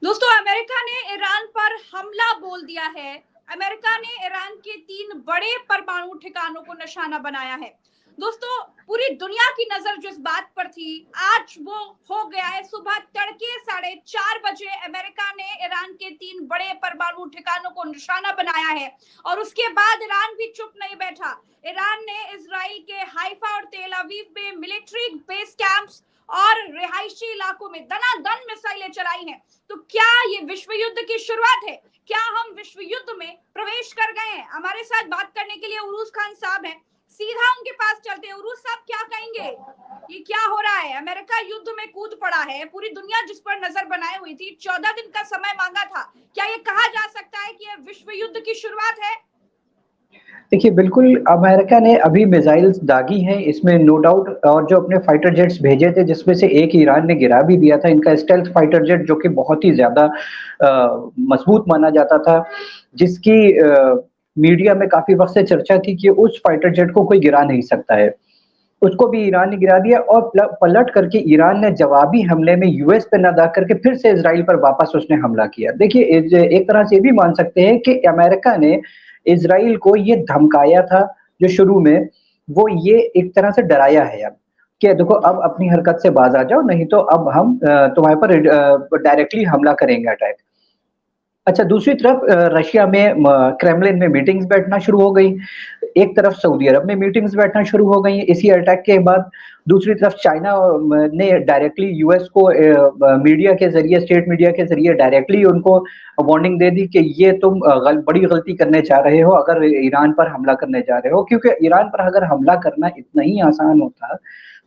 दोस्तों, अमेरिका ने ईरान पर हमला बोल दिया है। अमेरिका ने ईरान के 3 बड़े परमाणु ठिकानों को निशाना बनाया है। दोस्तों, पूरी दुनिया की नजर जिस बात पर थी, आज वो हो गया है। सुबह तड़के 4:30 बजे अमेरिका ने ईरान के 3 बड़े परमाणु ठिकानों को निशाना बनाया है। और उसके बाद ईरान भी चुप नहीं बैठा। ईरान ने इजराइल के हाइफा और तेल अवीव में मिलिट्री बेस कैंप्स और रिहायशी इलाकों में दनादन मिसाइलें चलाई हैं। तो क्या ये विश्व युद्ध की शुरुआत है? क्या हम विश्व युद्ध में प्रवेश कर गए हैं? हमारे साथ बात करने के लिए उरूस खान साहब हैं। सीधा उनके पास चलते हैं। उरूस साहब, क्या कहेंगे? ये क्या हो रहा है? अमेरिका युद्ध में कूद पड़ा है। पूरी दुनिया जिस पर नजर बनाई हुई थी, 14 दिन का समय मांगा था। क्या ये कहा जा सकता है कि यह विश्व युद्ध की शुरुआत है? देखिए, बिल्कुल अमेरिका ने अभी मिसाइल्स दागी हैं, इसमें नो डाउट। और जो अपने फाइटर जेट्स भेजे थे, जिसमें से एक ईरान ने गिरा भी दिया था, इनका स्टेल्थ फाइटर जेट, जो कि बहुत ही ज़्यादा मजबूत माना जाता था, जिसकी मीडिया में काफ़ी वक़्त से चर्चा थी कि उस फाइटर जेट को कोई गिरा नहीं सकता है। उसको भी ईरान ने गिरा दिया और पलट करके ईरान ने जवाबी हमले में यूएस पे ना दाग करके फिर से इज़राइल पर वापस उसने हमला किया। देखिए, एक तरह से ये भी मान सकते हैं कि अमेरिका ने इज़राइल को ये धमकाया था, जो शुरू में, वो ये एक तरह से डराया है अब, कि देखो अब अपनी हरकत से बाज़ आ जाओ, नहीं तो अब हम तुम्हारे पर डायरेक्टली हमला करेंगे, अटैक। अच्छा, दूसरी तरफ रशिया में क्रेमलिन में मीटिंग्स बैठना शुरू हो गई। एक तरफ सऊदी अरब में मीटिंग्स बैठना शुरू हो गई इसी अटैक के बाद। दूसरी तरफ चाइना ने डायरेक्टली यूएस को मीडिया के ज़रिए, स्टेट मीडिया के ज़रिए डायरेक्टली उनको वार्निंग दे दी कि ये तुम बड़ी गलती करने जा रहे हो अगर ईरान पर हमला करने जा रहे हो, क्योंकि ईरान पर अगर हमला करना इतना ही आसान होता,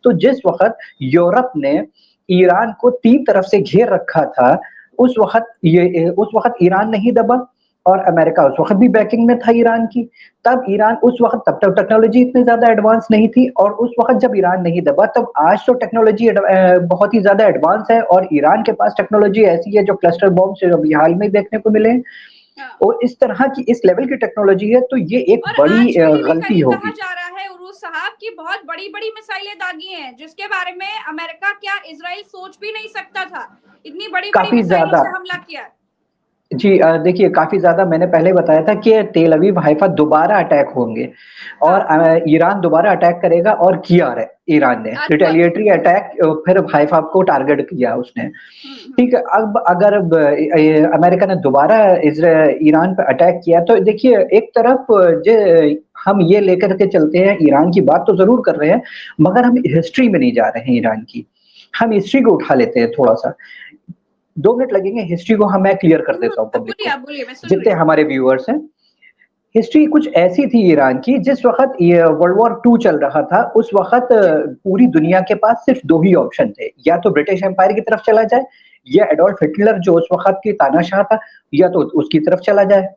तो जिस वक़्त यूरोप ने ईरान को 3 तरफ से घेर रखा था, उस वक़्त ईरान नहीं दबा और अमेरिका उस वक़्त भी बैकिंग में था ईरान की। तब ईरान उस वक़्त, तब तक टेक्नोलॉजी इतनी ज़्यादा एडवांस नहीं थी, और उस वक़्त जब ईरान नहीं दबा, तब आज तो टेक्नोलॉजी बहुत ही ज़्यादा एडवांस है और ईरान के पास टेक्नोलॉजी ऐसी है जो क्लस्टर बॉम्ब्स अभी हाल में देखने को मिले हैं। और इस तरह की, इस लेवल की टेक्नोलॉजी है, तो ये एक और बड़ी आजकल ये भी गलती कहीं कहा होगी। जा रहा है उरूस साहब की बहुत बड़ी बड़ी मिसाइलें दागी हैं, जिसके बारे में अमेरिका, क्या इजराइल सोच भी नहीं सकता था। इतनी बड़ी बड़ी काफ़ी मिसाइलों ज़्यादा। से हमला किया। जी, देखिए, काफ़ी ज़्यादा मैंने पहले बताया था कि तेल अवीव, हाइफ़ा दोबारा अटैक होंगे और हाँ। ईरान दोबारा अटैक करेगा, और किया है ईरान ने। अच्छा, अच्छा। रिटेलिएटरी अटैक फिर हाइफ़ा को टारगेट किया उसने। हम्म। ठीक है, अब अगर अमेरिका ने दोबारा ईरान पे अटैक किया, तो देखिए, एक तरफ हम ये लेकर के चलते हैं, ईरान की बात तो ज़रूर कर रहे हैं, मगर हम हिस्ट्री में नहीं जा रहे हैं ईरान की। हम हिस्ट्री को उठा लेते हैं थोड़ा-सा। 2 मिनट लगेंगे, हिस्ट्री को मैं क्लियर कर देता हूँ पब्लिक बोलिए, को, आप बोलिए, मैं सुन रही जितने हूँ। हमारे व्यूअर्स हैं। हिस्ट्री कुछ ऐसी थी ईरान की, जिस वक़्त ये वर्ल्ड वॉर 2 चल रहा था, उस वक़्त जी। पूरी दुनिया के पास सिर्फ 2 ही ऑप्शन थे, या तो ब्रिटिश एम्पायर की तरफ चला जाए, या एडोल्फ हिटलर जो उस वक़्त की तानाशाह था, या तो उसकी तरफ चला जाए।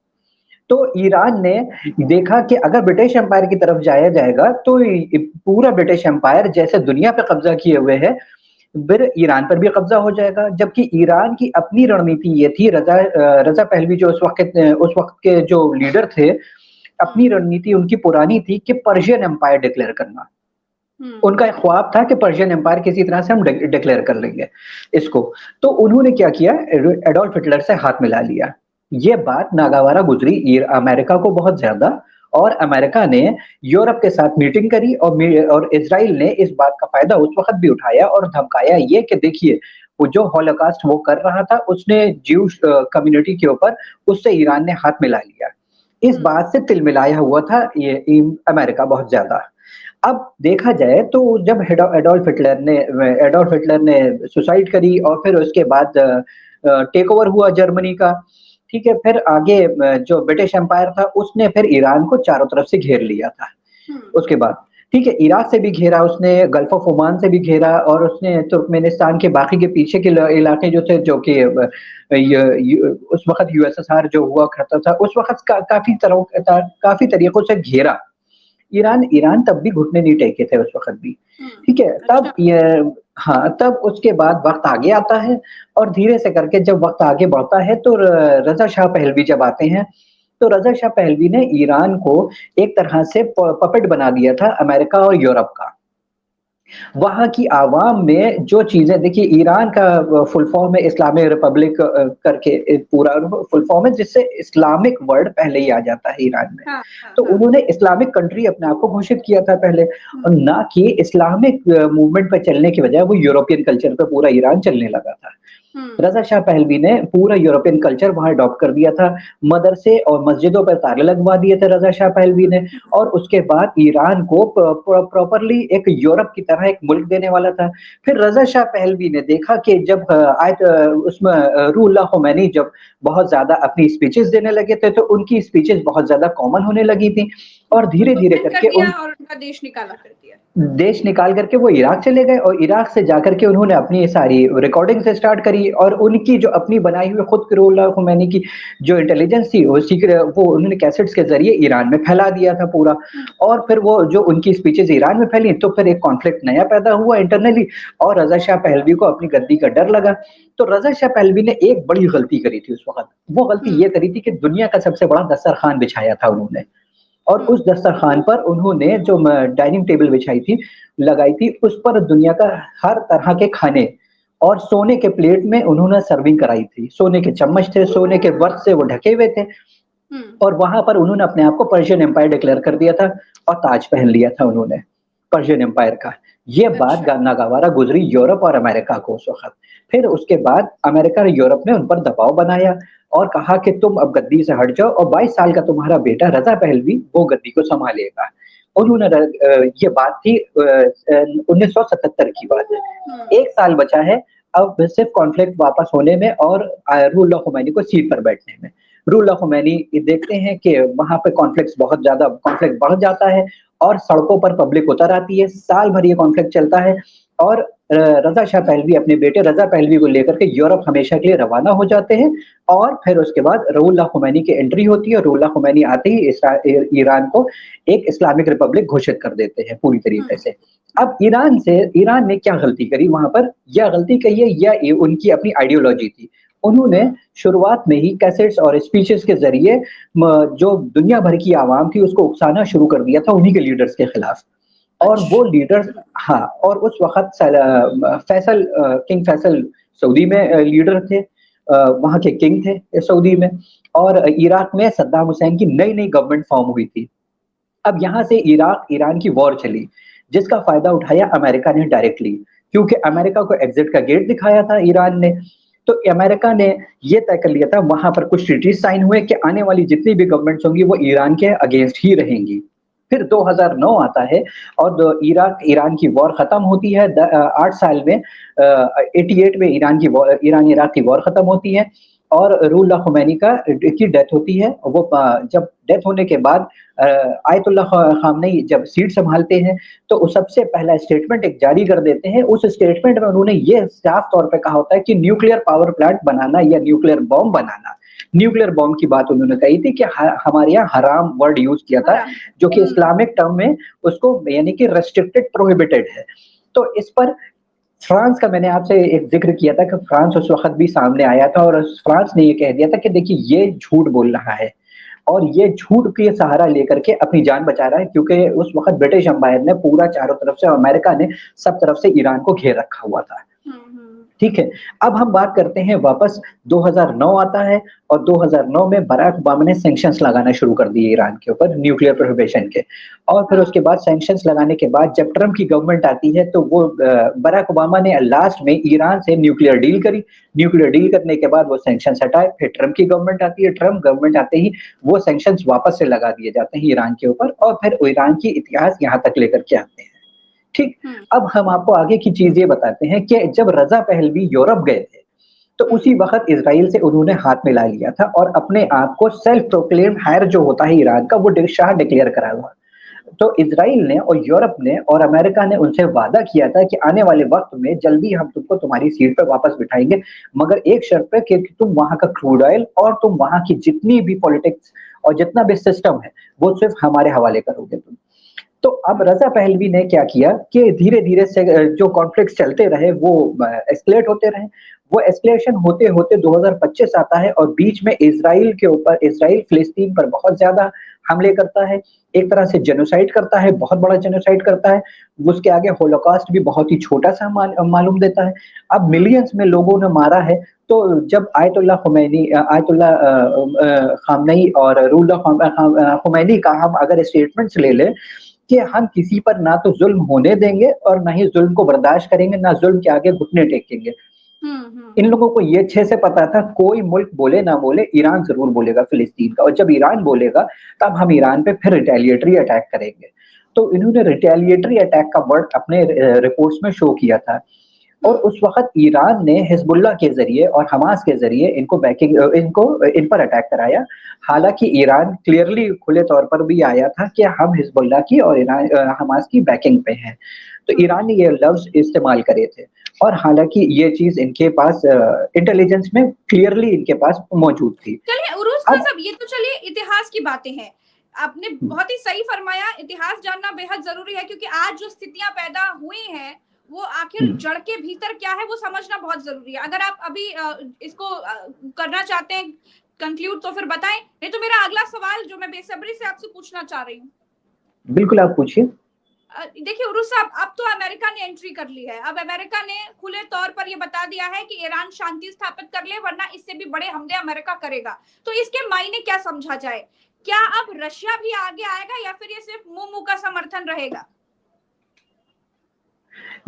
तो ईरान ने देखा कि अगर ब्रिटिश एम्पायर की तरफ जाया जाएगा, तो पूरा ब्रिटिश एम्पायर जैसे दुनिया पे कब्जा किए हुए है, फिर ईरान पर भी कब्जा हो जाएगा। जबकि ईरान की अपनी रणनीति ये थी, रज़ा पहलवी जो उस वक्त के जो लीडर थे, अपनी रणनीति उनकी पुरानी थी कि पर्शियन एम्पायर डिक्लेयर करना। उनका एक ख्वाब था कि पर्शियन एम्पायर किसी तरह से हम डिक्लेयर कर लेंगे इसको। तो उन्होंने क्या किया, एडोल्फ हिटलर से हाथ मिला लिया। ये बात नागवारा गुजरी अमेरिका को बहुत ज्यादा, और अमेरिका ने यूरोप के साथ मीटिंग करी, और इजराइल ने इस बात का फायदा उस वक्त भी उठाया और धमकाया ये कि देखिए, वो जो हॉलोकास्ट वो कर रहा था, उसने ज्यूश कम्युनिटी के ऊपर, उससे ईरान ने हाथ मिला लिया। इस बात से तिलमिलाया हुआ था ये अमेरिका बहुत ज्यादा। अब देखा जाए तो जब एडोल्फ हिटलर ने सुसाइड करी, और फिर उसके बाद टेक ओवर हुआ जर्मनी का, ठीक है, फिर आगे जो ब्रिटिश एम्पायर था, उसने फिर ईरान को चारों तरफ से घेर लिया था। उसके बाद, ठीक है, इराक से भी घेरा उसने, गल्फ ऑफ ओमान से भी घेरा, और उसने तुर्कमेनिस्तान के बाकी के पीछे के इलाके जो थे, जो कि उस वक्त यूएसएसआर जो हुआ करता था, उस वक्त काफी तरीकों से घेरा। ईरान ईरान तब भी घुटने नहीं टेके थे उस वक़्त भी, ठीक है? तब अच्छा। ये, हाँ, तब उसके बाद वक़्त आगे आता है, और धीरे से करके जब वक़्त आगे बढ़ता है, तो रज़ा शाह पहलवी जब आते हैं, तो रज़ा शाह पहलवी ने ईरान को एक तरह से पपेट बना दिया था अमेरिका और यूरोप का। वहाँ की आवाम में जो चीज़ें देखिए ईरान का फुल फॉर्म है इस्लामिक रिपब्लिक करके एक पूरा फुल फॉर्म है जिससे इस्लामिक वर्ड पहले ही आ जाता है ईरान में। हाँ, हाँ, तो हाँ। उन्होंने इस्लामिक कंट्री अपने आप को घोषित किया था पहले हुँ, और ना कि इस्लामिक मूवमेंट पे चलने की बजाय वो यूरोपियन कल्चर पे पूरा ईरान चलने लगा था। हुँ। रज़ा शाह पहलवी ने पूरा यूरोपियन कल्चर वहाँ अडॉप्ट कर दिया था। मदरसे और मस्जिदों पर ताले लगवा दिए थे रज़ा शाह पहलवी ने और उसके बाद ईरान को प्रॉपरली एक यूरोप की तरह एक मुल्क देने वाला था। फिर रज़ा शाह पहलवी ने देखा कि जब उसमें रूहुल्लाह ख़ुमैनी जब बहुत ज़्यादा अपनी स्पीचेज़ देने लगे थे, तो उनकी स्पीचेज़ बहुत ज़्यादा कॉमन होने लगी थी और उनको धीरे-धीरे बैन कर करके दिया उन और उनका देश निकाला कर दिया। देश निकाल कर के वो इराक चले गए और इराक से जाकर के उन्होंने अपनी सारी रिकॉर्डिंग्स स्टार्ट करी और उनकी जो अपनी बनाई हुई खुद की रुहुल्लाह ख़ुमैनी की जो इंटेलिजेंस थी वो उन्होंने कैसेट्स के ज़रिए ईरान में फैला दिया था पूरा हुँ, और फिर वो जो उनकी स्पीचेज़ ईरान में फैली तो फिर एक कॉन्फ्लिक्ट नया पैदा हुआ इंटरनली और रज़ा शाह पहलवी को अपनी गद्दी का डर लगा। तो रज़ा शाह पहलवी ने एक बड़ी गलती करी थी उस वक़्त। वो गलती हुँ, ये करी थी कि दुनिया का सबसे बड़ा दस्तरख़्वान बिछाया था उन्होंने। और हुँ। उस दस्तरख़्वान पर उन्होंने जो डाइनिंग टेबल बिछाई थी, लगाई थी, उस पर दुनिया का हर तरह के खाने और सोने के प्लेट में उन्होंने सर्विंग कराई थी। सोने के चम्मच थे, सोने के वर्क से वो ढके हुए थे हुँ, और वहाँ पर उन्होंने अपने आप को पर्शियन एम्पायर डिक्लेयर कर दिया था और ताज पहन लिया था उन्होंने, पर्शियन एम्पायर का। ये बात अच्छा। नागवारा गुज़री यूरोप और अमेरिका को उस वक़्त। फिर उसके बाद अमेरिका और यूरोप ने उन पर दबाव बनाया और कहा कि तुम अब गद्दी से हट जाओ और 22 साल का तुम्हारा बेटा रज़ा पहलवी वो गद्दी को सँभालेगा। उन्होंने ये बात थी 1977 की बात है। हुँ, 1 साल बचा है अब सिर्फ़ कॉन्फ्लिक्ट वापस होने में और रुहुल्लाह ख़ुमैनी को सीट पर बैठने में। रुहुल्लाह ख़ुमैनी ये देखते हैं कि वहाँ पे कॉन्फ्लिक्ट बढ़ जाता है और सड़कों पर पब्लिक उतर आती है। साल भर ये कॉन्फ्लिक्ट चलता है और रज़ा शाह पहलवी अपने बेटे रज़ा पहलवी को लेकर के यूरोप हमेशा के लिए रवाना हो जाते हैं और फिर उसके बाद रुहुल्लाह ख़ुमैनी की एंट्री होती है और रुहुल्लाह ख़ुमैनी आते ही ईरान को एक इस्लामिक रिपब्लिक घोषित कर देते हैं पूरी हुँ, तरीके से। हुँ, अब ईरान ने क्या गलती करी वहाँ पर? या गलती कही है या ये उनकी अपनी आइडियोलॉजी थी। उन्होंने हुँ। शुरुआत में ही कैसेट्स और स्पीचेज़ के ज़रिए जो दुनिया भर की आवाम थी उसको उकसाना शुरू कर दिया था उन्हीं के लीडर्स के खिलाफ। और वो अच्छा। लीडर्स हुँ, हाँ, और उस वक़्त किंग फैसल सऊदी में लीडर थे। वहाँ के किंग थे सऊदी में और इराक में सद्दाम हुसैन की नई-नई गवर्नमेंट फ़ॉर्म हुई थी। अब यहाँ से इराक ईरान की वॉर चली, जिसका फ़ायदा उठाया अमेरिका ने डायरेक्टली, क्योंकि हुँ, अमेरिका को एग्ज़िट का गेट दिखाया था ईरान ने। तो अमेरिका ने ये तय कर लिया था, वहाँ पर कुछ ट्रीटीज़ साइन हुए कि आने वाली जितनी भी गवर्नमेंट्स होंगी, वो ईरान के अगेंस्ट ही रहेंगी। फिर 2009 आता है और ईरान की वॉर खत्म होती है 8 साल में 88 में ईरान-इराक की वॉर खत्म होती है और रुहुल्लाह ख़ुमैनी की डेथ होती है। वो जब डेथ होने के बाद आयतुल्लाह ख़ामनेई जब सीट सँभालते हैं, तो वो सबसे पहला स्टेटमेंट एक जारी कर देते हैं। उस स्टेटमेंट में उन्होंने ये साफ़ तौर पे कहा होता है कि न्यूक्लियर पावर प्लांट बनाना या न्यूक्लियर बॉम्ब बनाना। न्यूक्लियर बॉम्ब की बात उन्होंने कही थी कि हमारे यहाँ हराम वर्ड यूज़ किया था, हराम। जो कि हुँ, इस्लामिक टर्म में उसको यानी कि रिस्ट्रिक्टेड प्रोहिबिटेड है। तो इस पर फ्रांस का मैंने आपसे एक ज़िक्र किया था कि फ्रांस उस वक़्त भी सामने आया था और फ्रांस ने ये कह दिया था कि देखिए ये झूठ बोल रहा है और ये झूठ के सहारा लेकर के अपनी जान बचा रहा है क्योंकि उस वक़्त ब्रिटिश एम्पायर ने पूरा चारों तरफ से अमेरिका ने सब तरफ से ईरान को घेर रखा हुआ था। हुँ, हुँ, ठीक है। अब हम बात करते हैं वापस 2009 आता है और 2009 में बराक ओबामा ने सैंक्शंस लगाना शुरू कर दिए ईरान के ऊपर न्यूक्लियर हुँ, प्रोहिबिशन के। और फिर हाँ, उसके बाद सैंक्शंस लगाने के बाद जब ट्रम्प की गवर्नमेंट आती है तो वो बराक ओबामा ने लास्ट में ईरान से न्यूक्लियर डील करी। न्यूक्लियर डील करने के बाद वो सैंक्शंस हटाए, फिर ट्रम्प की गवर्नमेंट आती है, ट्रम्प गवर्नमेंट आते ही वो सैंक्शंस वापस से लगा दिए जाते हैं ईरान के ऊपर और फिर ईरान की इतिहास यहाँ तक लेकर के आते हैं। ठीक, हुँ, अब हम आपको आगे की चीज़ ये बताते हैं कि जब रज़ा पहलवी यूरोप गए थे, तो हुँ, उसी वक़्त इज़राइल से उन्होंने हाथ मिला लिया था और अपने आप को सेल्फ प्रोक्लेम्ड हेर जो होता है ईरान का, वो शाह डिक्लेयर करा हुआ। तो इज़राइल ने और यूरोप ने और अमेरिका ने उनसे वादा किया था कि आने वाले वक़्त में जल्दी हम तुमको तुम्हारी सीट पे वापस बिठाएँगे, मगर एक शर्त पे कि तुम वहाँ का क्रूड ऑयल और तुम वहाँ की जितनी भी पॉलिटिक्स और जितना भी सिस्टम है, वो सिर्फ़ हमारे हवाले करोगे तुम। तो अब हुँ, रज़ा पहलवी ने क्या किया कि धीरे-धीरे से जो कॉन्फ्लिक्ट्स चलते रहे वो एस्केलेट होते रहे। वो एस्केलेशन होते-होते 2025 आता है और बीच में इज़राइल फ़िलिस्तीन पर बहुत ज़्यादा हमले करता है, एक तरह से जेनोसाइड करता है, बहुत बड़ा जेनोसाइड करता है, उसके आगे होलोकॉस्ट भी बहुत ही छोटा-सा मालूम देता है। अब मिलियंस में लोगों ने मारा है, तो जब आयतुल्लाह खामनेई और रुहुल्लाह खुमैनी का हम अगर स्टेटमेंट्स ले लें कि हम किसी पर ना तो ज़ुल्म होने देंगे और ना ही ज़ुल्म को बर्दाश्त करेंगे, ना ज़ुल्म के आगे घुटने टेकेंगे। इन लोगों को ये अच्छे से पता था, कोई मुल्क बोले ना बोले, ईरान ज़रूर बोलेगा फ़िलिस्तीन का, और जब ईरान बोलेगा, तब हम ईरान पे फिर रिटेलिएटरी अटैक करेंगे। तो इन्होंने रिटेलिएटरी अटैक का वर्ड अपने रिपोर्ट्स में शो किया था। और उस वक़्त ईरान ने हिज़्बुल्लाह के ज़रिए और हमास के ज़रिए इन पर अटैक कराया। हालाँकि ईरान क्लियरली खुले तौर पर भी आया था कि हम हिज़्बुल्लाह की और हमास की बैकिंग पे हैं। तो ईरान ने ये लफ्ज़ इस्तेमाल करे थे, और हालाँकि ये चीज़ इनके पास इंटेलिजेंस में क्लियरली इनके पास मौजूद थी। चलिए उरूस खान अब साहब, ये तो चलिए इतिहास की बातें हैं। आपने बहुत ही सही फरमाया, इतिहास जानना बेहद ज़रूरी है, क्योंकि आज जो स्थितियाँ पैदा हुई हैं, वो आखिर हुँ। जड़ के भीतर क्या है वो समझना बहुत ज़रूरी है। अगर आप अभी इसको करना चाहते हैं कंक्लूड, तो फिर बताएँ, नहीं तो मेरा अगला सवाल जो मैं बेसब्री से आपसे पूछना चाह रही हूँ। बिल्कुल, आप पूछिए। देखिए उरुस साहब, अब तो अमेरिका ने एंट्री कर ली है। अब अमेरिका ने खुले तौर पर ये बता दिया है कि ईरान शांति स्थापित कर ले, वरना इससे भी बड़े हमले अमेरिका करेगा। तो इसके मायने क्या समझा जाए? क्या अब रशिया भी आगे आएगा या फिर ये सिर्फ मुंह-मुंह का समर्थन रहेगा?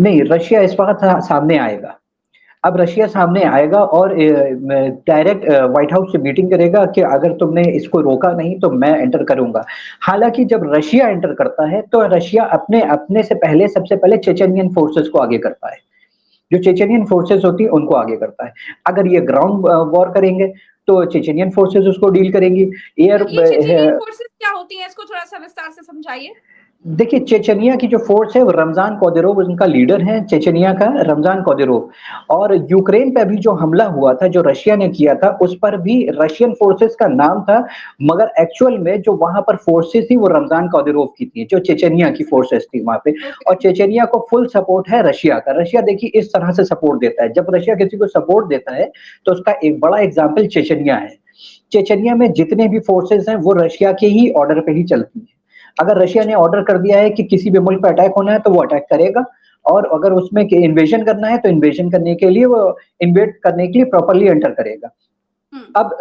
नहीं, रशिया इस वक़्त सामने आएगा। अब रशिया सामने आएगा और डायरेक्ट व्हाइट हाउस से मीटिंग करेगा कि अगर तुमने इसको रोका नहीं तो मैं एंटर करूँगा। हालाँकि जब रशिया एंटर करता है तो रशिया अपने अपने से पहले सबसे पहले चेचेनियन फोर्सेस को आगे करता है। जो चेचेनियन फोर्सेस होती है उनको आगे करता है। अगर ये ग्राउंड वॉर करेंगे तो चेचेनियन फोर्सेस उसको डील करेंगी। एयर ये चेचेनियन फोर्सेस क्या होती हैं? इसको थोड़ा-सा विस्तार से समझाइए। देखिए, चेचनिया की जो फ़ोर्स है वो रमज़ान कादिरोव उनका लीडर है, चेचनिया का रमज़ान कादिरोव। और यूक्रेन पे भी जो हमला हुआ था, जो रशिया ने किया था, उस पर भी रशियन फ़ोर्सेस का नाम था, मगर एक्चुअल में जो वहाँ पर फ़ोर्सेस थी वो रमज़ान कादिरोव की थी, जो चेचनिया की फ़ोर्सेस थी वहाँ पे। ओके। और चेचनिया को फुल सपोर्ट है रशिया का। रशिया देखिए इस तरह से सपोर्ट देता है, जब रशिया किसी को सपोर्ट देता है, तो उसका एक बड़ा एग्ज़ाम्पल चेचनिया है। चेचनिया में जितने भी फ़ोर्सेस हैं, वो रशिया के ही ऑर्डर पे ही चलती हैं। अगर रशिया ने ऑर्डर कर दिया है कि किसी भी मुल्क पे अटैक होना है तो वो अटैक करेगा, और अगर उसमें कि इन्वेजन करना है तो इन्वेजन करने के लिए वो इन्वेड करने के लिए प्रॉपर्ली एंटर करेगा। हुँ। अब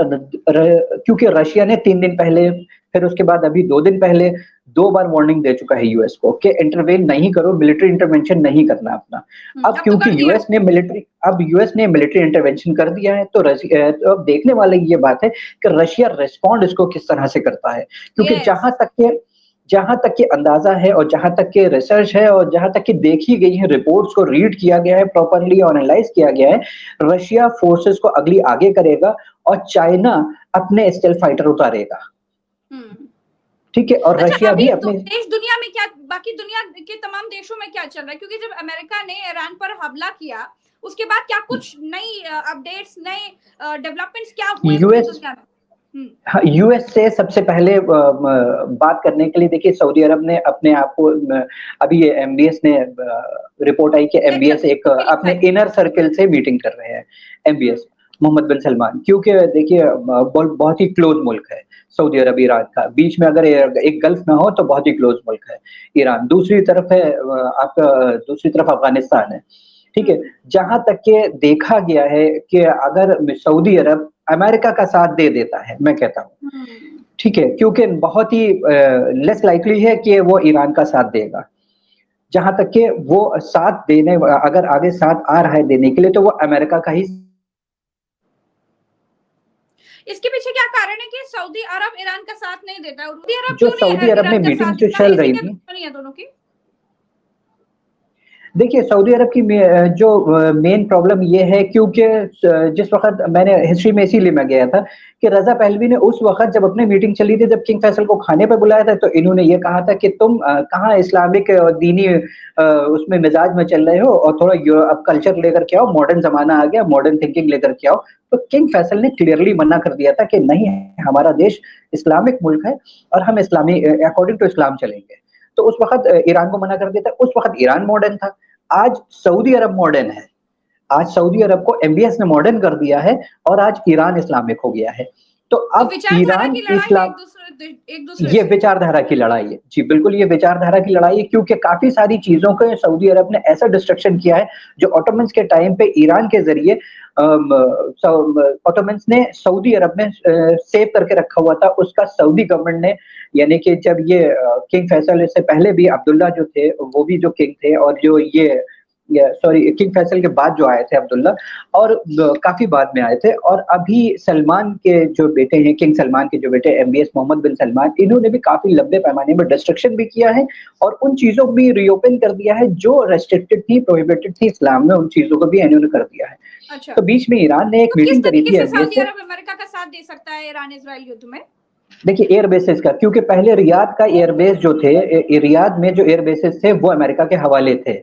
क्योंकि रशिया ने 3 दिन पहले, फिर उसके बाद अभी 2 दिन पहले 2 बार वार्निंग दे चुका है यूएस को कि इंटरवेन नहीं करो, मिलिट्री इंटरवेंशन नहीं करना अपना। अब अब तो क्योंकि कर दिया। यूएस ने मिलिट्री इंटरवेंशन कर दिया है, तो अब देखने वाली ये बात है कि रशिया रिस्पॉन्ड इसको किस तरह से करता है। क्योंकि यस। जहाँ तक कि अंदाज़ा है और जहाँ तक कि रिसर्च है और जहाँ तक कि देखी गई है, रिपोर्ट्स को रीड किया गया है, प्रॉपर्ली एनालाइज़ किया गया है, रशिया फोर्सेस को अगली आगे करेगा और चाइना अपने स्टेल्थ फाइटर उतारेगा। हुँ। ठीक है? और अच्छा, रशिया अभी भी तो अपने देश दुनिया में क्या, बाकी दुनिया के तमाम देशों में क्या चल रहा है? क्योंकि जब अमेरिका ने ईरान पर हमला किया, उसके बाद क्या कुछ नई अपडेट्स, नए डेवलपमेंट्स क्या हुए पूरी यूएस दुनिया में? हुँ। हाँ, यूएस से सबसे पहले बात करने के लिए देखिए सऊदी अरब ने अपने आप को अभी ये एमबीएस ने रिपोर्ट आई कि एमबीएस एक्सेप्ट एक करके लिखा अपने है। इनर सर्कल से मीटिंग कर रहे हैं हुँ। एमबीएस, मोहम्मद बिन सलमान, क्योंकि देखिए बहुत ही क्लोज मुल्क है सऊदी अरब ईरान का, बीच में अगर यस। एक गल्फ ना हो तो बहुत ही क्लोज मुल्क है ईरान, दूसरी तरफ है आपका, दूसरी तरफ अफगानिस्तान है। ठीक है? हुँ। जहाँ तक कि देखा गया है कि अगर सऊदी अरब अमेरिका का साथ दे देता है, मैं कहता हूँ, हुँ। ठीक है? क्योंकि बहुत ही लेस लाइकली है कि वो ईरान का साथ देगा। जहाँ तक कि वो साथ देने अगर आगे साथ आ रहा है देने के लिए तो वो अमेरिका का ही। इसके पीछे क्या कारण है कि सऊदी अरब ईरान का साथ नहीं देता है? और सऊदी अरब जो क्यों नहीं सऊदी अरब में ईरान का मीटिंग साथ जो देता? चल ऐसी रही क्या थी, दुश्मनी है दोनों की? देखिए सऊदी अरब की जो मेन प्रॉब्लम ये है, क्योंकि जिस वक़्त मैंने हिस्ट्री में इसीलिए मैं गया था कि रज़ा पहलवी ने उस वक़्त जब अपनी मीटिंग चली थी, जब किंग फैसल को खाने पे बुलाया था, तो इन्होंने ये कहा था कि तुम कहाँ इस्लामिक और दीनी उसमें मिज़ाज में चल रहे हो, और थोड़ा अब कल्चर लेकर के आओ, मॉडर्न ज़माना आ गया, मॉडर्न थिंकिंग लेकर के आओ। तो किंग फैसल ने क्लियरली मना कर दिया था कि नहीं, हमारा देश इस्लामिक मुल्क है और हम अकॉर्डिंग टू इस्लाम चलेंगे। तो उस वक़्त ईरान को मना कर दिया था, उस वक़्त ईरान मॉडर्न था। आज सऊदी अरब मॉडर्न है। आज सऊदी अरब को एमबीएस ने मॉडर्न कर दिया है और आज ईरान इस्लामिक हो गया है। तो तो अब विचारधारा ईरान की लड़ाई है इस्लाम एक दूसरे ये से। विचारधारा की लड़ाई है। जी, बिल्कुल ये विचारधारा की लड़ाई है क्योंकि काफ़ी सारी चीज़ों को सऊदी अरब ने ऐसा डिस्ट्रक्शन किया है, जो ऑटोमन्स के टाइम पे ईरान के ज़रिए ऑटोमन्स ने सऊदी अरब में सेव करके रखा हुआ था। उसका सऊदी गवर्नमेंट ने यानी कि जब ये किंग फैसल से पहले भी अब्दुल्ला जो थे, वो भी जो किंग थे और जो ये सॉरी किंग फैसल के बाद जो आए थे अब्दुल्ला और काफ़ी बाद में आए थे और अभी सलमान के जो बेटे हैं, किंग सलमान के जो बेटे एमबीएस मोहम्मद बिन सलमान, इन्होंने भी काफ़ी लंबे पैमाने में डिस्ट्रक्शन भी किया है और उन चीज़ों को भी रीओपन कर दिया है जो रेस्ट्रिक्टेड थी, प्रोहिबिटेड थी इस्लाम में, उन चीज़ों को भी इन्होंने कर दिया है। अच्छा, तो बीच में ईरान ने एक तो किस मीटिंग करी तरीके थी से एमबीएस सऊदी से। अरब अमेरिका का साथ दे सकता है ईरान इजराइल युद्ध में? देखिए एयर बेसेस का क्योंकि पहले रियाद का एयरबेस जो थे रियाद में जो एयर बेसेस थे वो अमेरिका के हवाले थे।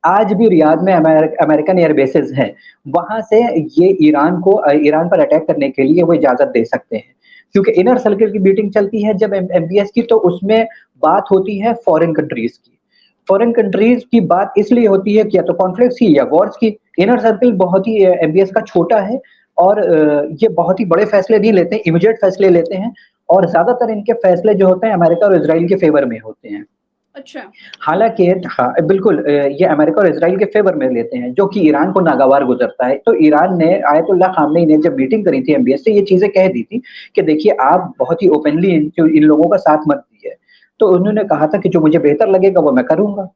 आज भी रियाद में अमेरिकन एयर बेसेस हैं। वहां से ये ईरान पर अटैक करने के लिए वो इजाजत दे सकते हैं क्योंकि इनर सर्कल की मीटिंग चलती है जब एमबीएस की, तो उसमें बात होती है फॉरेन कंट्रीज की। फॉरेन कंट्रीज की बात इसलिए होती है कि या तो कॉन्फ्लिक्ट्स की या वॉर्स की। इनर सर्कल बहुत ही एमबीएस का छोटा है और ये बहुत ही बड़े फैसले नहीं लेते, इमीडिएट फैसले लेते हैं और ज्यादातर इनके फैसले जो होते हैं अमेरिका और इजराइल के फेवर में होते हैं। अच्छा। हालांकि हाँ बिल्कुल ये अमेरिका और इजराइल के फेवर में लेते हैं जो कि ईरान को नागवार गुजरता है। तो ईरान ने आयतुल्लाह खामनेई ने जब मीटिंग करी थी एमबीएस से ये चीजें कह दी थी कि देखिए आप बहुत ही ओपनली इन लोगों का साथ मत दीजिए। तो उन्होंने कहा था कि जो मुझे बेहतर लगेगा वो मैं करूंगा।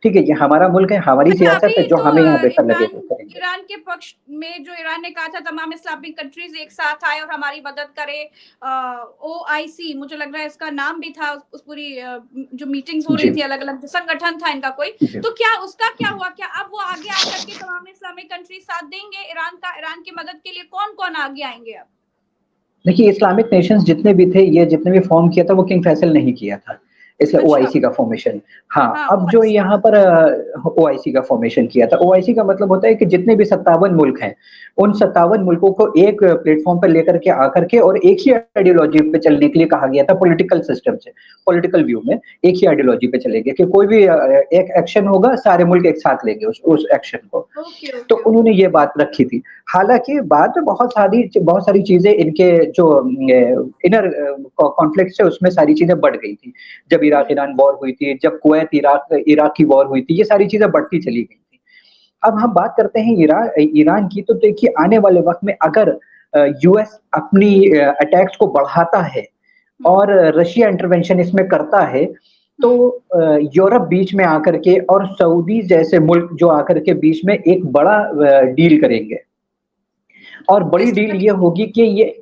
ठीक है, ये हमारा मुल्क है, हमारी अच्छा, सियासत है, अभी जो तो हमें यहाँ बेहतर लगे ईरान वो करेंगे। ईरान के पक्ष में जो ईरान ने कहा था तमाम इस्लामिक कंट्रीज एक साथ आए और हमारी मदद करे। ओआईसी मुझे लग रहा है इसका नाम भी था उस पूरी जो मीटिंग्स हो जी रही थी, अलग अलग संगठन था इनका कोई। जी। तो क्या उसका क्या हुआ? क्या अब वो आगे आकर के तमाम इस्लामिक कंट्रीज साथ देंगे ईरान की मदद के लिए? कौन कौन आगे आएंगे अब? देखिए इस्लामिक नेशंस जितने भी थे, ये जितने भी फॉर्म किया था वो किंग फैसल ने ही किया था, इसलिए अच्छा। ओआईसी का फॉर्मेशन। हाँ, हाँ, अब जो ओआईसी। यहाँ पर ओआईसी का फॉर्मेशन किया था, ओआईसी का मतलब होता है कि जितने भी 57 मुल्क हैं, उन 57 मुल्कों को एक प्लेटफॉर्म पर लेकर के आकर के और एक ही आइडियोलॉजी पे चलने के लिए कहा गया था। पॉलिटिकल सिस्टम से, पॉलिटिकल व्यू में एक ही आइडियोलॉजी पे चलेंगे कि कोई भी एक एक्शन होगा, सारे मुल्क एक साथ लेंगे उस एक्शन को। ओके, तो ओके, उन्होंने ओके। ये बात रखी थी। हालाँकि बाद में बहुत सारी चीज़ें इनके जो इनर कॉन्फ्लिक्ट्स है उसमें सारी चीज़ें बढ़ गई थी। जब इराक-ईरान वॉर हुई थी, जब कुवैत इराक की वॉर हुई थी, ये सारी चीज़ें बढ़ती चली गई थी। अब हम बात करते हैं ईरान की, तो देखिए आने वाले वक़्त में अगर यूएस अपनी अटैक्स को बढ़ाता है हुँ। और रशिया इंटरवेंशन इसमें करता है, तो हुँ। यूरोप बीच में आकर के और सऊदी जैसे मुल्क जो आकर के बीच में एक बड़ा डील करेंगे। और बड़ी किस डील तरह? ये होगी कि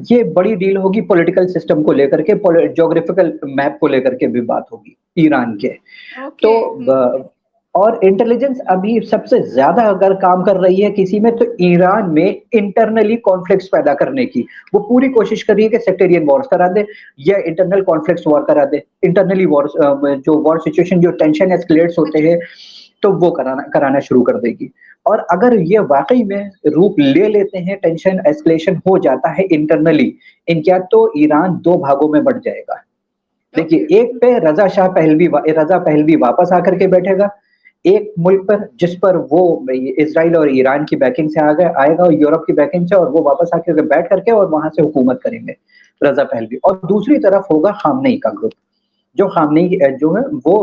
ये बड़ी डील होगी पॉलिटिकल सिस्टम को लेकर के, ज्योग्राफिकल मैप को लेकर के भी बात होगी ईरान के। ओके। तो हुँ। और इंटेलिजेंस अभी सबसे ज्यादा अगर काम कर रही है किसी में, तो ईरान में इंटरनली कॉन्फ्लिक्ट्स पैदा करने की वो पूरी कोशिश कर रही है कि सेक्टेरियन वॉर्स करा दे या इंटरनल कॉन्फ्लिक्ट्स वॉर करा दे। इंटरनली वॉर्स जो वॉर सिचुएशन जो टेंशन एस्केलेट्स होते अच्छा। हैं, तो वो कराना कराना शुरू कर देगी। और अगर ये वाकई में रूप ले लेते हैं, टेंशन एस्केलेशन हो जाता है इंटरनली इनका, तो ईरान दो भागों में बढ़ जाएगा। ओके। देखिए, एक पे रज़ा पहलवी वापस आकर के बैठेगा, एक मुल्क पर जिस पर वो इज़राइल और ईरान की बैकिंग से आएगा और यूरोप की बैकिंग से, और वो वापस आके बैठ करके और वहाँ से हुकूमत करेंगे, रज़ा पहलवी। और दूसरी तरफ होगा खामनेई का ग्रुप, जो खामनेई जो है वो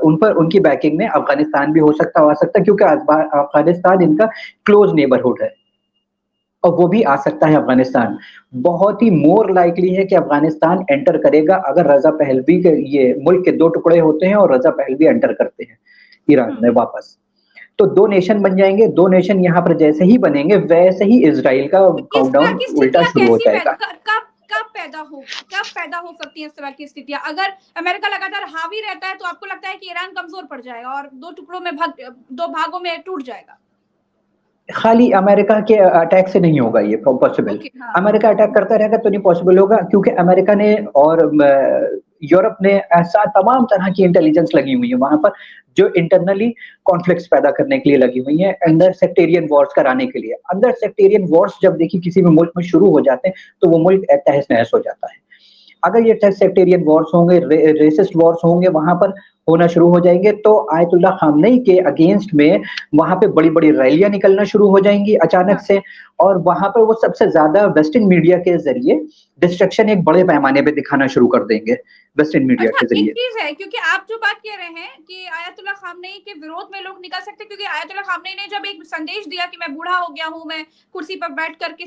उन पर उनकी बैकिंग में अफ़गानिस्तान भी हो सकता आ सकता है क्योंकि अफ़गानिस्तान इनका क्लोज़ नेबरहुड है। और वो भी आ सकता है अफ़गानिस्तान। बहुत ही मोर लाइकली है कि अफ़गानिस्तान एंटर करेगा अगर रज़ा पहलवी के ये मुल्क के 2 टुकड़े होते हैं और रज़ा पहलवी एंटर करते हैं ईरान हुँ। में वापस। तो 2 नेशन बन जाएँगे, 2 नेशन यहाँ पर जैसे ही बनेंगे, वैसे ही इज़राइल का तो इस तरह काउंटडाउन की उल्टा स्थितियाँ शुरू हो कैसी जाएगा। कब पैदा हो सकती हैं इस तरह की स्थितियाँ? अगर अमेरिका लगातार हावी रहता है तो आपको लगता है कि ईरान कमज़ोर पड़ जाएगा और 2 भागों में टूट जाएगा? खाली अमेरिका के अटैक से नहीं होगा ये पॉसिबल। ओके, हाँ। अमेरिका अटैक करता रहेगा तो नहीं पॉसिबल होगा क्योंकि अमेरिका ने और यूरोप ने ऐसा तमाम तरह की इंटेलिजेंस लगी हुई है वहाँ पर, जो इंटरनली कॉन्फ्लिक्ट्स पैदा करने के लिए लगी हुई है, अंदर अच्छा। सेक्टेरियन वॉर्स कराने के लिए। अंदर सेक्टेरियन वॉर्स जब देखिए किसी भी मुल्क में शुरू हो जाते हैं, तो वो मुल्क तहस-नहस हो जाता है। अगर ये सेक्टेरियन वॉर्स होंगे, रेसिस्ट वॉर्स होंगे, वहाँ पर होना शुरू हो जाएँगे, तो आयतुल्लाह खामनेई के अगेंस्ट में वहाँ पे बड़ी-बड़ी रैलियाँ निकलना शुरू हो जाएँगी अचानक हाँ। से, और वहाँ पर वो सबसे ज़्यादा वेस्टर्न मीडिया के ज़रिए डिस्ट्रक्शन एक बड़े पैमाने पे दिखाना शुरू कर देंगे, वेस्टर्न मीडिया अच्छा, के एक ज़रिए। चीज़ है क्योंकि आप जो बात कह रहे हैं कि आयतुल्लाह खामनेई के विरोध में लोग निकल सकते हैं क्योंकि आयतुल्लाह खामनेई ने जब एक संदेश दिया कि मैं बूढ़ा हो गया हूँ, मैं कुर्सी पर बैठ कर के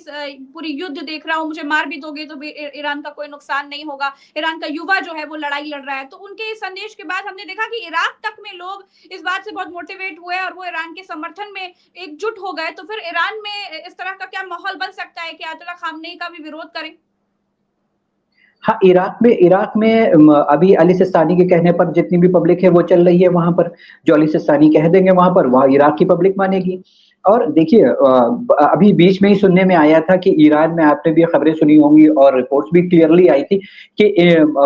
पूरी युद्ध देख रहा हूँ, मुझे मार भी दोगे तो भी ईरान का कोई नुकसान नहीं होगा, ईरान का युवा जो है वो लड़ाई लड़ रहा है। तो उनके इस संदेश के बाद हमने देखा कि इराक तक में लोग इस बात से बहुत मोटिवेट हुए और वो ईरान के समर्थन में एकजुट हो गए। तो फिर ईरान में इस तरह का क्या माहौल बन सकता है कि आयतुल्लाह खामनेई का भी विरोध करें? हाँ, इराक में अभी अली सिस्तानी के कहने पर जितनी भी पब्लिक है वो चल रही है वहाँ पर। जो अली सिस्तानी कह देंगे वहाँ पर, वहाँ इराक की पब्लिक मानेगी। और देखिए अभी बीच में ही सुनने में आया था कि ईरान में आपने भी खबरें सुनी होंगी और रिपोर्ट्स भी क्लियरली आई थी कि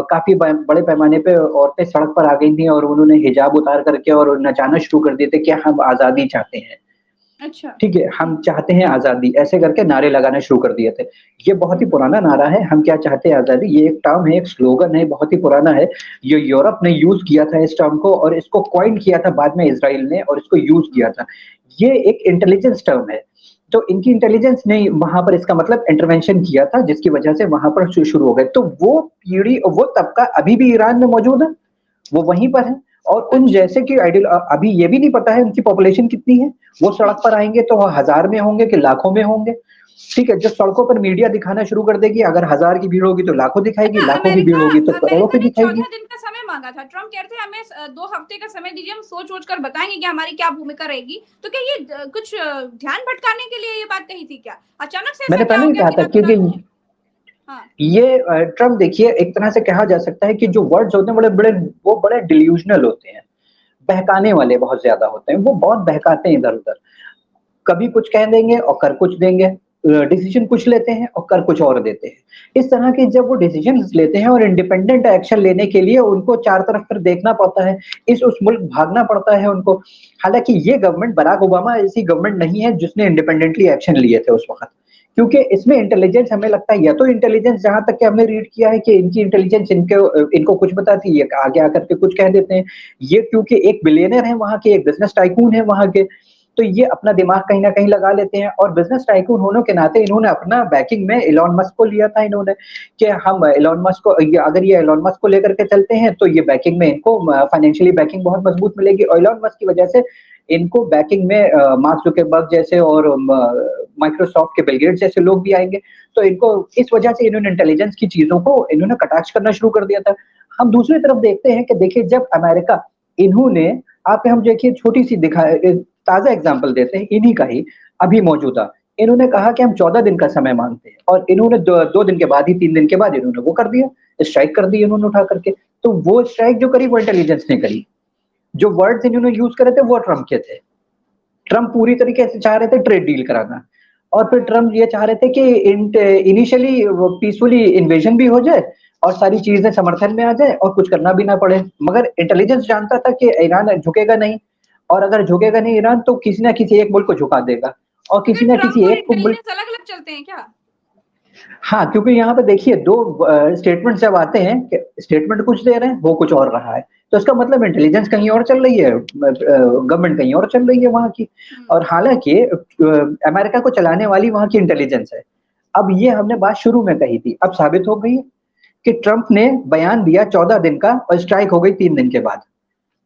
काफ़ी बड़े पैमाने पे औरतें सड़क पर आ गई थी और उन्होंने हिजाब उतार करके और नचाना शुरू कर दिए थे कि हम आज़ादी चाहते हैं। अच्छा। ठीक है, हम चाहते हैं आज़ादी, ऐसे करके नारे लगाना शुरू कर दिए थे। ये बहुत ही पुराना नारा है, हम क्या चाहते हैं आज़ादी, ये एक टर्म है, एक स्लोगन है, बहुत ही पुराना है। ये यूरोप ने यूज़ किया था इस टर्म को और इसको कॉइन किया था बाद में इज़राइल ने और इसको यूज़ किया था। ये एक इंटेलिजेंस टर्म है। तो इनकी इंटेलिजेंस ने वहाँ पर इसका मतलब इंटरवेंशन किया था जिसकी वजह से वहाँ पर शुरू हो गए। तो वो पीढ़ी वो तबका अभी भी ईरान में मौजूद है। वो वहीं पर है और उन अच्छा। जैसे कि अभी ये भी नहीं पता है उनकी पॉपुलेशन कितनी है। वो सड़क पर आएँगे तो वो हज़ार में होंगे कि लाखों में होंगे। ठीक है, जब सड़कों पर मीडिया दिखाना शुरू कर देगी, अगर हज़ार की भीड़ होगी तो लाखों दिखाएगी, अच्छा, लाखों की भीड़ अमेरिका होगी तो करोड़ों अमेरिका की ने दिखाएगी। 14 दिन का समय माँगा था। ट्रम्प कह रहे थे हमें 2 हफ्ते का समय दीजिए, हम सोच-वोच कर बताएँगे कि हमारी क्या भूमिका रहेगी। तो क्या ये कुछ ध्यान भटकाने के लिए ये बात कही थी क्या? अचानक से ऐसा मैंने क्या पहले हो ही गया कहा कि था मैं बता क्योंकि दूँ? हाँ। ये ट्रम्प देखिए एक तरह से कहा जा सकता है कि जो वर्ड्स होते हैं बड़े-बड़े वो बड़े डिल्यूज़नल होते हैं। बहकाने वाले बहुत ज़्यादा होते हैं, वो बहुत बहकाते हैं इधर-उधर। कभी कुछ कह देंगे और कर कुछ देंगे। डिसीजन कुछ लेते हैं और कर कुछ और देते हैं। इस तरह के जब वो डिसीजंस लेते हैं और इंडिपेंडेंट एक्शन लेने के लिए उनको चारों तरफ फिर देखना पड़ता है, इस उस मुल्क भागना पड़ता है उनको। हालाँकि ये गवर्नमेंट बराक ओबामा ऐसी गवर्नमेंट नहीं है जिसने इंडिपेंडेंटली एक्शन लिए थे उस वक़्त। क्योंकि इसमें इंटेलिजेंस हमें लगता है या तो इंटेलिजेंस जहाँ तक कि हमने रीड किया है कि इनकी इंटेलिजेंस इनको कुछ बताती है, ये आगे आकर के कुछ कह देते हैं। ये क्योंकि एक बिलियनियर है वहाँ के, एक बिज़नेस टाइकून है वहाँ के, तो ये अपना दिमाग कहीं न कहीं लगा लेते हैं और बिज़नेस टाइकून होने के नाते इन्होंने अपना बैकिंग में इलॉन मस्क को लिया था इन्होंने, कि हम इलॉन मस्क को ये अगर ये इलॉन मस्क को लेकर के चलते हैं, तो ये बैकिंग में इनको फाइनेंशियली बैकिंग बहुत मजबूत मिलेगी और इलॉन मस्क की वजह से इनको बैकिंग में मार्क जुकरबर्ग जैसे और माइक्रोसॉफ्ट के बिल गेट्स जैसे लोग भी आएँगे। तो इनको इस वजह से इन्होंने इंटेलिजेंस की चीज़ों को इन्होंने कटाक्ष करना शुरू कर दिया था। हम दूसरी तरफ देखते हैं कि देखिए जब अमेरिका इन्होंने आप हम देखिए छोटी-सी ताज़ा एग्ज़ाम्पल देते हैं इन्हीं का ही, अभी मौजूदा। इन्होंने कहा कि हम 14 दिन का समय माँगते हैं और इन्होंने 2 दिन के बाद ही 3 दिन के बाद इन्होंने वो कर दिया, स्ट्राइक कर दी इन्होंने उठा करके। तो वो स्ट्राइक जो करी वो इंटेलिजेंस ने करी। जो वर्ड्स इन्होंने यूज़ करे थे वो ट्रम्प के थे। ट्रम्प पूरी तरीके से चाह रहे थे ट्रेड डील कराना और फिर हाँ। ट्रम्प ये चाह रहे थे कि इनिशियली वो पीसफुली इन्वेजन भी हो जाए और सारी चीज़ें समर्थन में आ जाए और कुछ करना भी ना पड़े। मगर इंटेलिजेंस जानता था कि ईरान झुकेगा नहीं और अगर झुकेगा नहीं ईरान तो किसी न किसी एक मुल्क को झुका देगा और तो क्या किसी न ट्रम्प किसी और एक को मुल्क। इंटेलिजेंस अलग-अलग चलते हैं क्या? हाँ, क्योंकि यहाँ पे देखिए 2 स्टेटमेंट जब आते हैं कि स्टेटमेंट कुछ दे रहे हैं, हो कुछ और रहा है। तो इसका मतलब इंटेलिजेंस कहीं और चल रही है, गवर्नमेंट कहीं और चल रही है वहाँ की। हुँ। और हालाँकि अमेरिका को चलाने वाली वहाँ की इंटेलिजेंस है। अब ये हमने बात शुरू में कही थी, अब साबित हो गई कि ट्रम्प ने बयान दिया 14 दिन का और स्ट्राइक हो गई 3 दिन के बाद।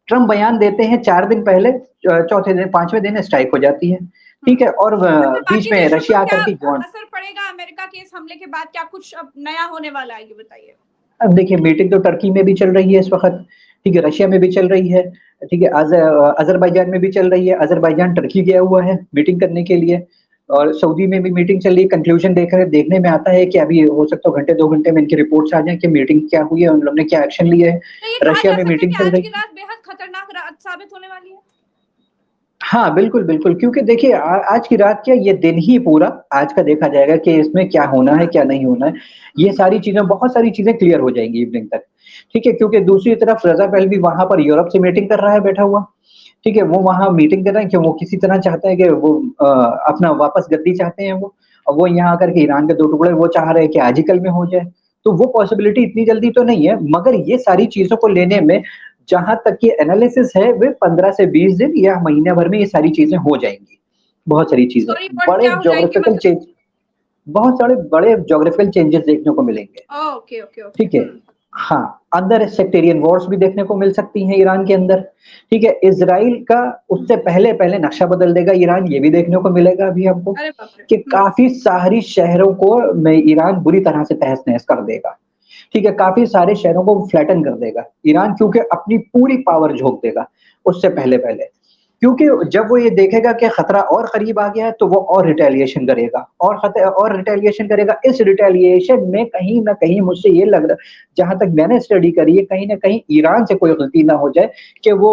ट्रम्प बयान देते हैं 4 दिन पहले, चौथे दिन 5वें दिन स्ट्राइक हो जाती है। हुँ। ठीक है? और अच्छा, बीच बाकी में देशों पर रशिया क्या आकर के जॉन। असर पड़ेगा अमेरिका के इस हमले के बाद? क्या कुछ अब नया होने वाला है, ये बताइए? अब देखिए मीटिंग तो टर्की में भी चल रही है इस वक़्त, ठीक है? रशिया में भी चल रही है, ठीक है? अज़रबैजान में भी चल रही है, अज़रबैजान टर्की गया हुआ है मीटिंग करने के लिए हुँ। और सऊदी में भी मीटिंग चल रही है। कन्क्लूज़न देखने में आता है कि अभी हो सकता है घंटे 2 घंटे में इनकी रिपोर्ट्स आ जाएँ कि मीटिंग क्या हुई है, उन लोग ने क्या एक्शन लिए है। तो ये कहा रशिया जा में सकता है मीटिंग कि चल आज रही की है। रात बेहद खतरनाक रात साबित होने वाली है? हाँ, बिल्कुल, बिल्कुल क्योंकि देखिए आज की रात क्या ये दिन ही पूरा आज का देखा जाएगा कि इसमें क्या होना है, हाँ। क्या नहीं होना है। ये हुँ। सारी चीज़ें बहुत सारी चीज़ें क्लियर हो जाएँगी इवनिंग तक, ठीक है? क्योंकि दूसरी तरफ रज़ा पहलवी वहाँ पर यूरोप से मीटिंग कर रहा है बैठा हुआ, ठीक है? वो वहाँ मीटिंग कर रहे हैं कि वो किसी तरह चाहते हैं कि वो अपना वापस गद्दी चाहते हैं वो और वो यहाँ आकर के ईरान के 2 टुकड़े वो चाह रहे हैं कि आज ही कल में हो जाए। तो वो पॉसिबिलिटी इतनी जल्दी तो नहीं है, मगर ये सारी चीज़ों को लेने में जहाँ तक कि एनालिसिस है वे 15 से 20 दिन या महीने भर में ये सारी चीज़ें हो जाएँगी। बहुत सारी चीज़ें, सॉरी व्हाट बड़े क्या हो जाएंगे ज्योग्राफिकल मतलब? चेंज बहुत सारे बड़े ज्योग्राफिकल चेंजेस देखने को मिलेंगे। Okay okay okay. ठीक है? हाँ, अंदर सेक्टेरियन वॉर्स भी देखने को मिल सकती हैं ईरान के अंदर, ठीक है? इज़राइल का उससे पहले-पहले नक्शा बदल देगा ईरान, ये भी देखने को मिलेगा अभी हमको, अरे बाप रे! कि काफ़ी सारी शहरों को में ईरान बुरी तरह से तहस-नहस कर देगा, ठीक है? काफ़ी सारे शहरों को फ्लैटन कर देगा ईरान, क्योंकि अपनी पूरी पावर झोंक देगा उससे पहले-पहले। क्योंकि जब वो ये देखेगा कि खतरा और करीब आ गया है, तो वो और रिटेलिएशन करेगा और रिटेलिएशन करेगा। इस रिटेलिएशन में कहीं न कहीं मुझसे ये लग रहा, जहाँ तक मैंने स्टडी करी है, कहीं न कहीं ईरान से कोई गलती ना हो जाए कि वो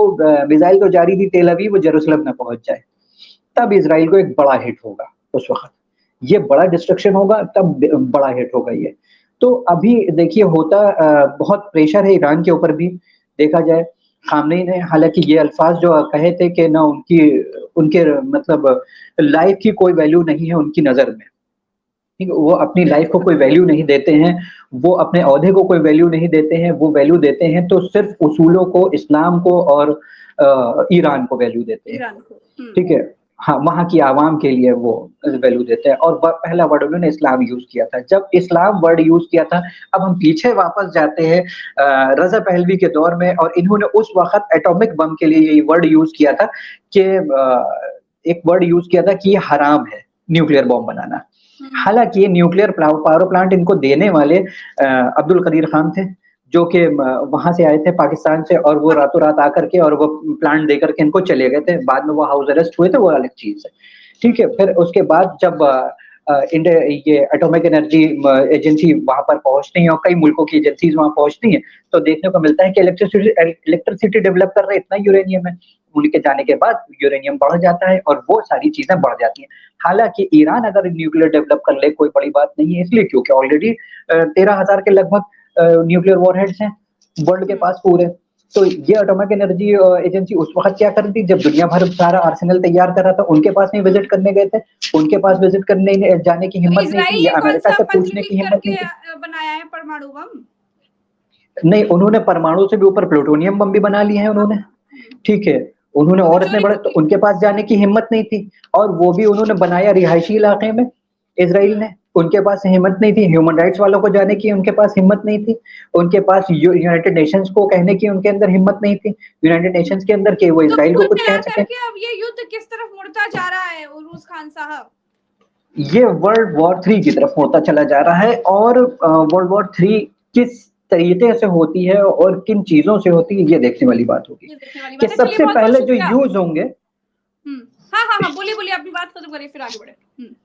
मिसाइल तो जारी थी, तेल अवीव, वो जेरूसलम ना पहुँच जाए। तब इज़राइल को एक बड़ा हिट होगा उस वक़्त। ये बड़ा डिस्ट्रक्शन होगा, तब बड़ा हिट होगा ये। तो अभी देखिए होता बहुत प्रेशर है ईरान के ऊपर भी, देखा जाए। ख़ामनेई ने हालाँकि ये अल्फ़ाज़ जो कहे थे कि ना उनकी उनके मतलब लाइफ़ की कोई वैल्यू नहीं है उनकी नज़र में। ठीक है? वो अपनी लाइफ़ को बिल्कुल। कोई वैल्यू नहीं देते हैं, वो अपने ओहदे को कोई वैल्यू नहीं देते हैं, वो वैल्यू देते हैं तो सिर्फ़ उसूलों को, इस्लाम को और ईरान को वैल्यू देते हैं। ईरान को। ठीक है? हाँ, वहाँ की आवाम के लिए वो वैल्यू देते हैं और पहला वर्ड उन्होंने इस्लाम यूज़ किया था। जब इस्लाम वर्ड यूज़ किया था, अब हम पीछे वापस जाते हैं रज़ा पहलवी के दौर में, और इन्होंने उस वक़्त एटॉमिक बम के लिए ये वर्ड यूज़ किया था कि एक वर्ड यूज़ किया था कि ये हराम है, न्यूक्लियर बॉम्ब बनाना। हुँ, हुँ। हालाँकि ये न्यूक्लियर पावर प्लांट इनको देने वाले अब्दुल कदीर खान थे, जो कि वहाँ से आए थे पाकिस्तान से, और वो रातों-रात आकर के और वो प्लांट देकर के इनको चले गए थे। बाद में वो हाउस अरेस्ट हुए थे, वो अलग चीज़ है। ठीक है? फिर उसके बाद जब इंडिया ये एटॉमिक एनर्जी एजेंसी वहाँ पर पहुँचती है और कई मुल्कों की एजेंसीज़ वहाँ पहुँचती हैं, तो देखने को मिलता है कि इलेक्ट्रिसिटी डेवलप कर रहे हैं, इतना यूरेनियम है। उनके जाने के बाद यूरेनियम बढ़ जाता है और वो सारी चीज़ें बढ़ जाती हैं। हालाँकि ईरान अगर न्यूक्लियर डेवलप कर ले, कोई बड़ी बात नहीं है, इसलिए क्योंकि ऑलरेडी 13,000 के लगभग न्यूक्लियर वॉरहेड्स हैं वर्ल्ड के पास पूरे। तो ये एटॉमिक एनर्जी एजेंसी उस वक़्त क्या कर रही थी, जब दुनिया भर सारा आर्सेनल तैयार कर रहा था, उनके पास नहीं विज़िट करने गए थे। उनके पास विज़िट करने जाने की तो हिम्मत नहीं थी, इज़राइल या ने अमेरिका कौन-सा से पत्र पूछने लिख की हिम्मत नहीं करके थी। बनाया है परमाणु बम? नहीं, उन्होंने परमाणु से भी ऊपर प्लूटोनियम बम भी बना लिए हैं हाँ, उन्होंने। हुँ। ठीक है? उन्होंने वो भी और इतने चोरी बड़े, तो करके। उनके पास जाने की हिम्मत नहीं थी, और वो भी उन्होंने बनाया रिहायशी इलाके में, इज़राइल हुँ। ने। उनके पास हिम्मत नहीं थी, ह्यूमन राइट्स वालों को जाने की उनके पास हिम्मत नहीं थी। उनके पास यूनाइटेड नेशंस को कहने की उनके अंदर हिम्मत नहीं थी। यूनाइटेड नेशंस के अंदर कि वो तो इज़राइल को कुल कुछ कह मिलाकर सकें। के अब ये युद्ध किस तरफ मुड़ता जा रहा है उरूस खान साहब? ये वर्ल्ड वॉर 3 की तरफ होता चला जा रहा है, और वर्ल्ड वॉर 3 किस तरीके से होती है और किन चीज़ों से होती है, ये देखने वाली बात होगी। ये देखने वाली कि बात है। चलिए सबसे बहुत-बहुत पहले जो शुक्रिया। यूज़ होंगे, हुँ। हाँ, हाँ, हाँ। बोलिए, बोलिए अपनी बात खत्म करिए फिर आगे बढ़े। हुँ।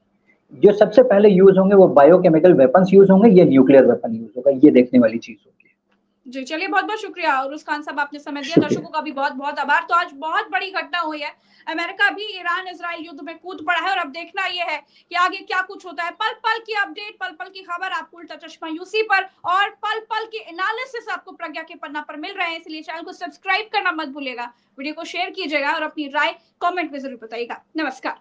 जो सबसे पहले यूज़ होंगे वो बायोकेमिकल वेपन्स यूज़ होंगे, ये न्यूक्लियर वेपन यूज़ होगा, ये देखने वाली चीज़ होगी। जी, चलिए बहुत-बहुत शुक्रिया उरूस खान साहब आपने समय दिया। शुक्रिया। दर्शकों का भी बहुत-बहुत आभार। तो आज बहुत बड़ी घटना हुई है। अमेरिका भी ईरान-इज़राइल युद्ध में कूद पड़ा है और अब देखना ये है कि आगे क्या कुछ होता है। पल-पल की अपडेट, पल-पल की खबर आपको उल्टा चश्मा यूसी पर और पल-पल के एनालिसिस आपको प्रज्ञा के पन्ना पर मिल रहे हैं। इसलिए चैनल को सब्सक्राइब करना मत भूलिएगा। वीडियो को शेयर कीजिएगा और अपनी राय कमेंट में ज़रूर बताइएगा। नमस्कार।